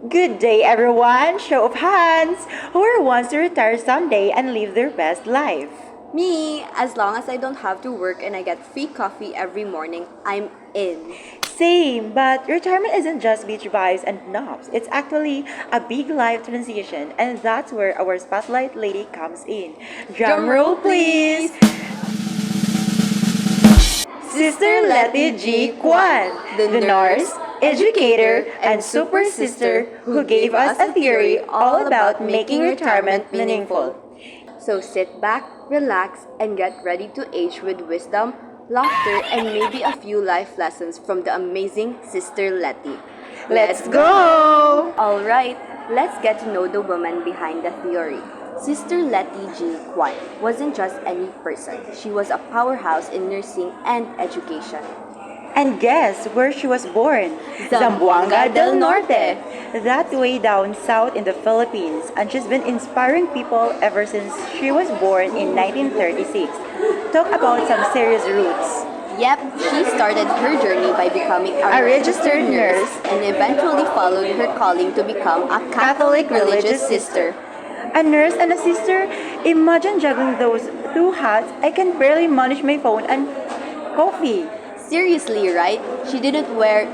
Good day, everyone! Show of hands! Who wants to retire someday and live their best life? Me, as long as I don't have to work and I get free coffee every morning, I'm in. Same, but retirement isn't just beach vibes and knobs. It's actually a big life transition, and that's where our spotlight lady comes in. Drum roll, please! Sister Letty G. Kwan, the nurse, educator, and super sister who gave us a theory all about making retirement meaningful. So sit back, relax, and get ready to age with wisdom, laughter, and maybe a few life lessons from the amazing Sister Letty. Let's go! Alright, let's get to know the woman behind the theory. Sister Letty G. Kwan wasn't just any person. She was a powerhouse in nursing and education. And guess where she was born? Zamboanga del Norte. That way down south in the Philippines, and she's been inspiring people ever since she was born in 1936. Talk about some serious roots. Yep, she started her journey by becoming a registered nurse and eventually followed her calling to become a Catholic religious sister. A nurse and a sister? Imagine juggling those two hats. I can barely manage my phone and coffee. Seriously, right? She didn't wear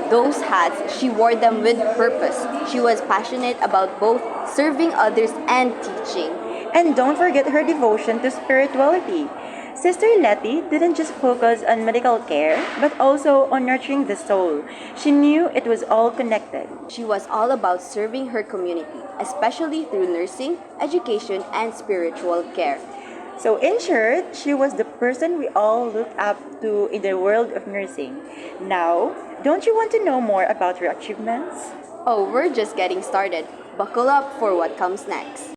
those hats, she wore them with purpose. She was passionate about both serving others and teaching. And don't forget her devotion to spirituality. Sister Letty didn't just focus on medical care, but also on nurturing the soul. She knew it was all connected. She was all about serving her community, especially through nursing, education, and spiritual care. So, in short, she was the person we all look up to in the world of nursing. Now, don't you want to know more about her achievements? Oh, we're just getting started. Buckle up for what comes next.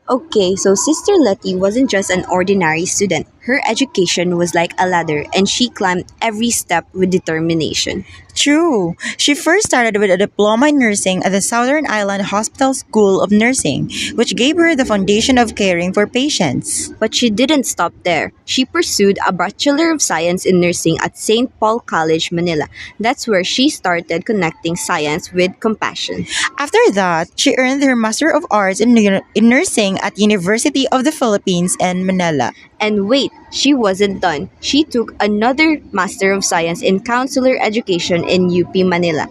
Okay, so Sister Letty wasn't just an ordinary student. Her education was like a ladder, and she climbed every step with determination. True. She first started with a diploma in nursing at the Southern Island Hospital School of Nursing, which gave her the foundation of caring for patients. But she didn't stop there. She pursued a Bachelor of Science in Nursing at St. Paul College, Manila. That's where she started connecting science with compassion. After that, she earned her Master of Arts in Nursing at University of the Philippines in Manila. And wait, she wasn't done. She took another Master of Science in Counselor Education in UP Manila.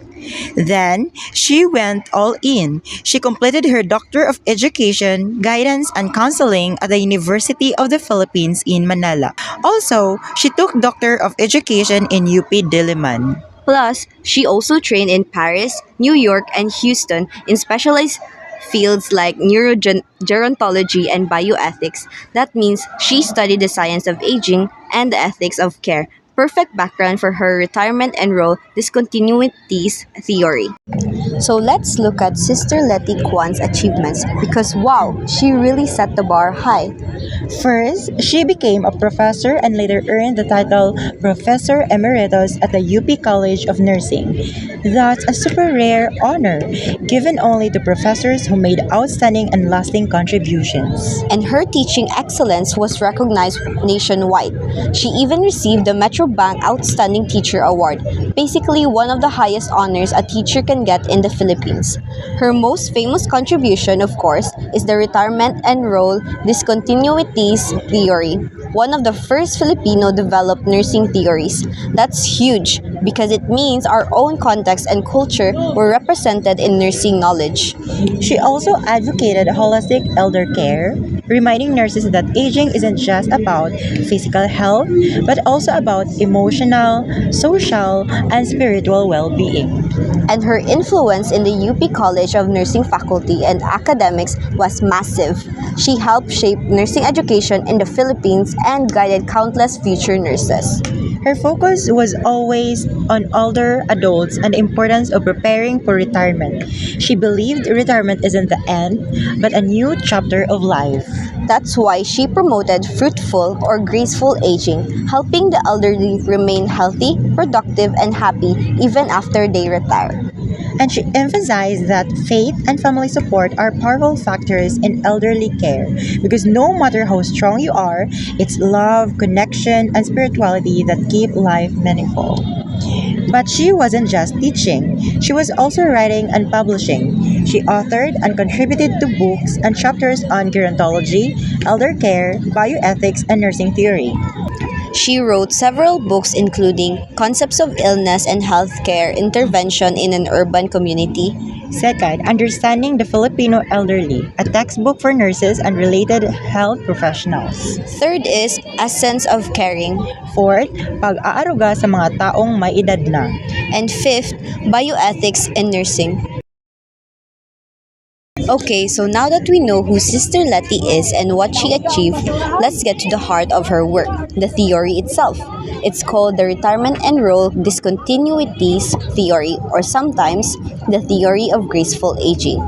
Then, she went all in. She completed her Doctor of Education, Guidance and Counseling at the University of the Philippines in Manila. Also, she took Doctor of Education in UP Diliman. Plus, she also trained in Paris, New York, and Houston in specialized fields like neurogerontology and bioethics. That means she studied the science of aging and the ethics of care. Perfect background for her retirement and role discontinuities theory. So let's look at Sister Letty Kwan's achievements because wow, she really set the bar high. First, she became a professor and later earned the title Professor Emeritus at the UP College of Nursing. That's a super rare honor, given only to professors who made outstanding and lasting contributions. And her teaching excellence was recognized nationwide. She even received the Metro Bank Outstanding Teacher Award, basically one of the highest honors a teacher can get in the Philippines. Her most famous contribution, of course, is the retirement and role discontinuities theory, one of the first Filipino-developed nursing theories. That's huge because it means our own context and culture were represented in nursing knowledge. She also advocated holistic elder care, reminding nurses that aging isn't just about physical health, but also about emotional, social, and spiritual well-being. And her influence in the UP College of Nursing faculty and academics was massive. She helped shape nursing education in the Philippines and guided countless future nurses. Her focus was always on older adults and the importance of preparing for retirement. She believed retirement isn't the end, but a new chapter of life. That's why she promoted fruitful or graceful aging, helping the elderly remain healthy, productive, and happy even after they retire. And she emphasized that faith and family support are powerful factors in elderly care because no matter how strong you are, it's love, connection, and spirituality that keep life meaningful. But she wasn't just teaching, she was also writing and publishing. She authored and contributed to books and chapters on gerontology, elder care, bioethics, and nursing theory. She wrote several books including Concepts of Illness and Healthcare Intervention in an Urban Community. Second, Understanding the Filipino Elderly, a textbook for nurses and related health professionals. Third is Essence of Caring. Fourth, Pag-aaruga sa mga taong may edad na. And fifth, Bioethics in Nursing. Okay, so now that we know who Sister Letty is and what she achieved, let's get to the heart of her work, the theory itself. It's called the Retirement and Role Discontinuities Theory, or sometimes the Theory of Graceful Aging.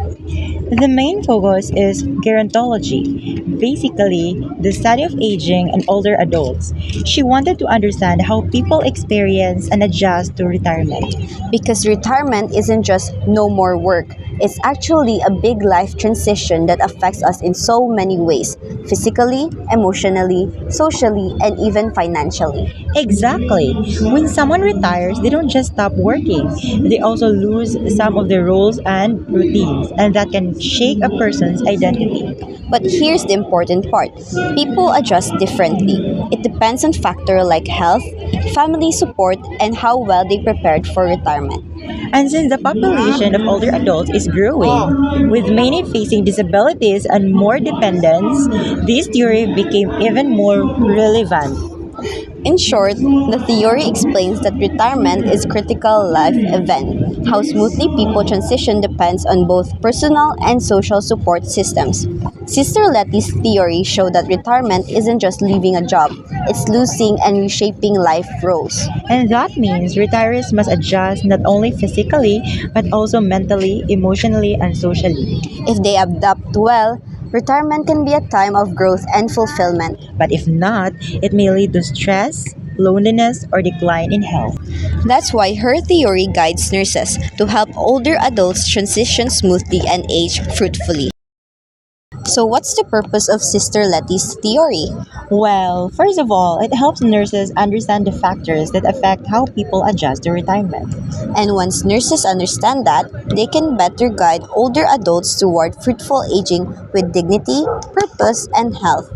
The main focus is gerontology, basically the study of aging and older adults. She wanted to understand how people experience and adjust to retirement. Because retirement isn't just no more work, it's actually a big life transition that affects us in so many ways physically, emotionally, socially, and even financially. Exactly. When someone retires, they don't just stop working. They also lose some of their roles and routines, and that can shake a person's identity. But here's the important part. People adjust differently. It depends on factors like health, family support, and how well they prepared for retirement. And since the population of older adults is growing, with many facing disabilities and more dependents, this theory became even more relevant. In short, the theory explains that retirement is a critical life event. How smoothly people transition depends on both personal and social support systems. Sister Letty's theory showed that retirement isn't just leaving a job, it's losing and reshaping life roles. And that means retirees must adjust not only physically, but also mentally, emotionally, and socially. If they adapt well, retirement can be a time of growth and fulfillment. But if not, it may lead to stress, loneliness, or decline in health. That's why her theory guides nurses to help older adults transition smoothly and age fruitfully. So, what's the purpose of Sister Letty's theory? Well, first of all, it helps nurses understand the factors that affect how people adjust to retirement. And once nurses understand that, they can better guide older adults toward fruitful aging with dignity, purpose, and health.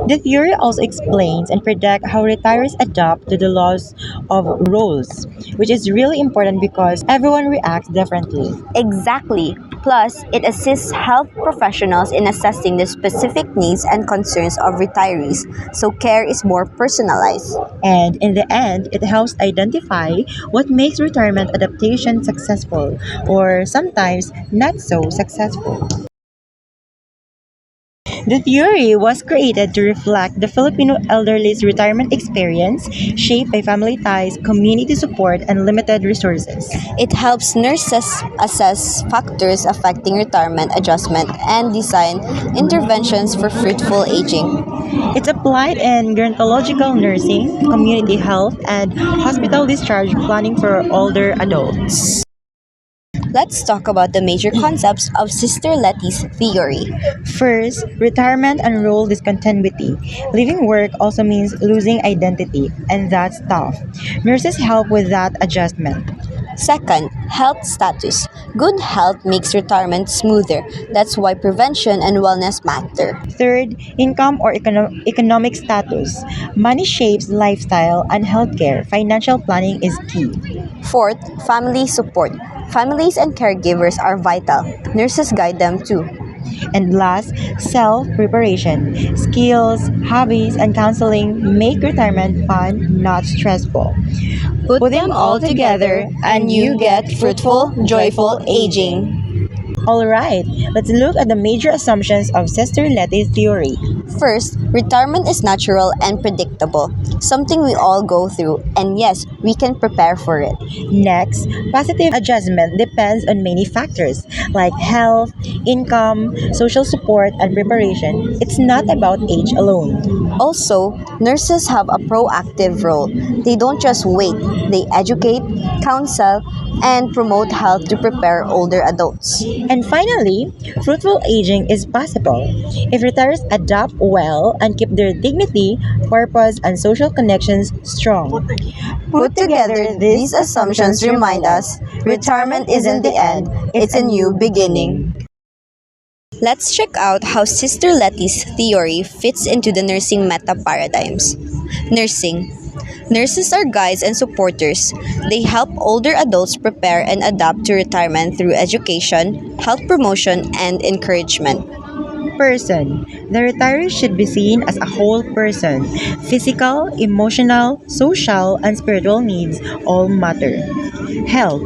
The theory also explains and predicts how retirees adapt to the loss of roles, which is really important because everyone reacts differently. Exactly. Plus, it assists health professionals in assessing the specific needs and concerns of retirees, so care is more personalized. And in the end, it helps identify what makes retirement adaptation successful or sometimes not so successful. The theory was created to reflect the Filipino elderly's retirement experience, shaped by family ties, community support, and limited resources. It helps nurses assess factors affecting retirement adjustment and design interventions for fruitful aging. It's applied in gerontological nursing, community health, and hospital discharge planning for older adults. Let's talk about the major concepts of Sister Letty's theory. First, retirement and role discontinuity. Leaving work also means losing identity, and that's tough. Nurses help with that adjustment. Second, health status. Good health makes retirement smoother. That's why prevention and wellness matter. Third, income or economic status. Money shapes lifestyle and healthcare. Financial planning is key. Fourth, family support. Families and caregivers are vital. Nurses guide them too. And last, self preparation. Skills, hobbies, and counseling make retirement fun, not stressful. Put them all together and you get fruitful, joyful aging. Alright, let's look at the major assumptions of Sister Letty's theory. First, retirement is natural and predictable, something we all go through, and yes, we can prepare for it. Next, positive adjustment depends on many factors like health, income, social support, and preparation. It's not about age alone. Also, nurses have a proactive role. They don't just wait, they educate, counsel, and promote health to prepare older adults. And finally, fruitful aging is possible if retirees adapt well and keep their dignity, purpose, and social connections strong. Put Put together, these assumptions remind us retirement isn't the end, it's a new beginning. Let's check out how Sister Letty's theory fits into the nursing meta paradigms. Nursing. Nurses are guides and supporters. They help older adults prepare and adapt to retirement through education, health promotion, and encouragement. Person. The retiree should be seen as a whole person. Physical, emotional, social, and spiritual needs all matter. Health.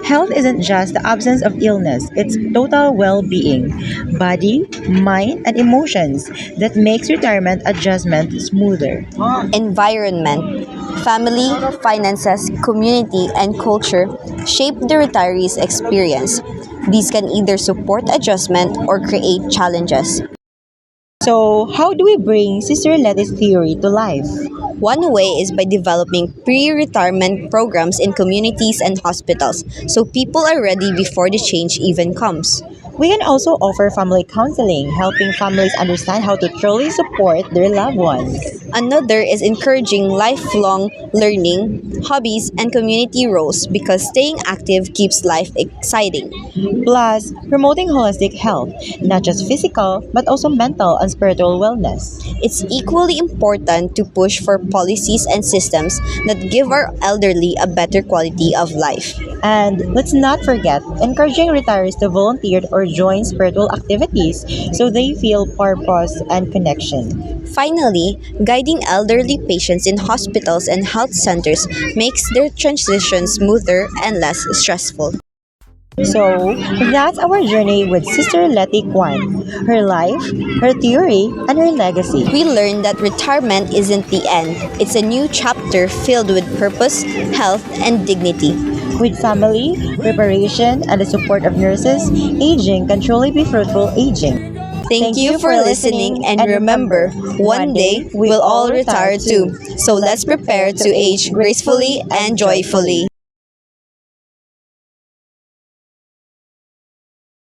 Health isn't just the absence of illness, it's total well being, body, mind, and emotions that makes retirement adjustment smoother. Environment. Family, finances, community, and culture shape the retiree's experience. These can either support adjustment or create challenges. So, how do we bring Sister Letty's theory to life? One way is by developing pre-retirement programs in communities and hospitals so people are ready before the change even comes. We can also offer family counseling, helping families understand how to truly support their loved ones. Another is encouraging lifelong learning, hobbies, and community roles because staying active keeps life exciting. Plus, promoting holistic health, not just physical, but also mental and spiritual wellness. It's equally important to push for policies and systems that give our elderly a better quality of life. And let's not forget encouraging retirees to volunteer or join spiritual activities so they feel purpose and connection. Finally, guiding elderly patients in hospitals and health centers makes their transition smoother and less stressful. So, that's our journey with Sister Letty Kwan, her life, her theory, and her legacy. We learned that retirement isn't the end, it's a new chapter filled with purpose, health, and dignity. With family, preparation, and the support of nurses, aging can truly be fruitful aging. Thank you for listening, and remember, one day we'll all retire too. So let's prepare to age gracefully and joyfully.